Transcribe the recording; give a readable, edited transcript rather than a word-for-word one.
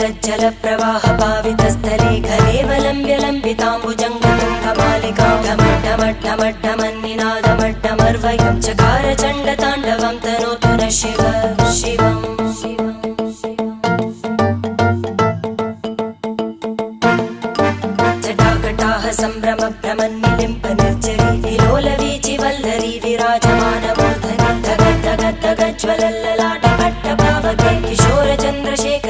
जलज्जल प्रवाह पावितस्थले कलेवलम्ब्य लम्बिताम्बुजङ्गतुङ्गमालिकां ढमड्ढमड्ढमड्ढमन्निनादमड्ढमर्वयं चकार चण्डताण्डवं तनोतु न शिव शिवम् जटाकटाह सम्भ्रम भ्रमन्निलिम्प निर्जरी विलोलवीचि वल्लरी विराजमानमूर्धनि धगद्धगद्धगज्ज्वलल्ललाट पट्टपावके किशोर चन्द्रशेखर